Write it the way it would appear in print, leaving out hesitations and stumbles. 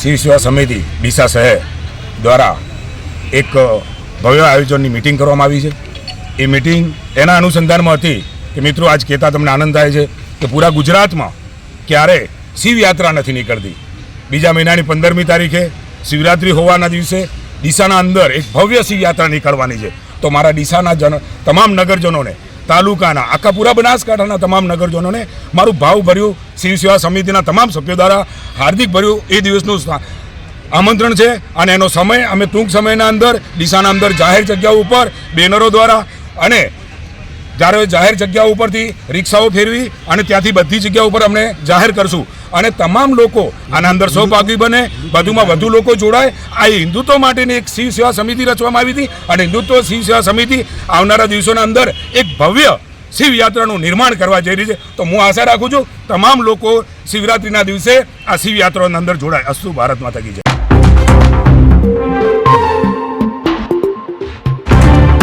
શિવ સેવા સમિતિ ડીસા શહેર દ્વારા એક ભવ્ય આયોજનની મિટિંગ કરવામાં આવી છે। એ મિટિંગ એના અનુસંધાનમાં હતી કે મિત્રો આજ કહેતા તમને આનંદ થાય છે કે પૂરા ગુજરાતમાં ક્યારે શિવયાત્રા નથી નીકળતી। બીજા મહિનાની 15મી તારીખે શિવરાત્રિ હોવાના દિવસે ડીસાના અંદર એક ભવ્ય શિવયાત્રા નીકળવાની છે। તો મારા ડીસાના તમામ નગરજનોને, તાલુકાના, આખા પૂરા બનાસકાંઠાના તમામ નગરજનોને મારું ભાવભર્યું શિવ સેવા સમિતિના તમામ સભ્યો દ્વારા હાર્દિક ભર્યું એ દિવસનું આમંત્રણ છે। અને એનો સમય અમે ટૂંક સમયના અંદર ડીસાના અંદર જાહેર જગ્યાઓ ઉપર બેનરો દ્વારા અને જ્યારે જાહેર જગ્યાઓ ઉપરથી રિક્ષાઓ ફેરવી અને ત્યાંથી બધી જગ્યાઓ ઉપર અમને જાહેર કરશું અને તમામ લોકો આના અંદર સહભાગી બને, વધુમાં વધુ લોકો જોડાય। આ હિન્દુત્વ માટેની એક શિવ સેવા સમિતિ રચવામાં આવી હતી અને હિન્દુત્વ શિવ સેવા સમિતિ આવનારા દિવસોના અંદર એક ભવ્ય શિવયાત્રાનું નિર્માણ કરવા જઈ રહી છે। તો હું આશા રાખું છું તમામ લોકો શિવરાત્રિના દિવસે આ શિવયાત્રાની અંદર જોડાય। અસ્તુ ભારત માતા કી જય।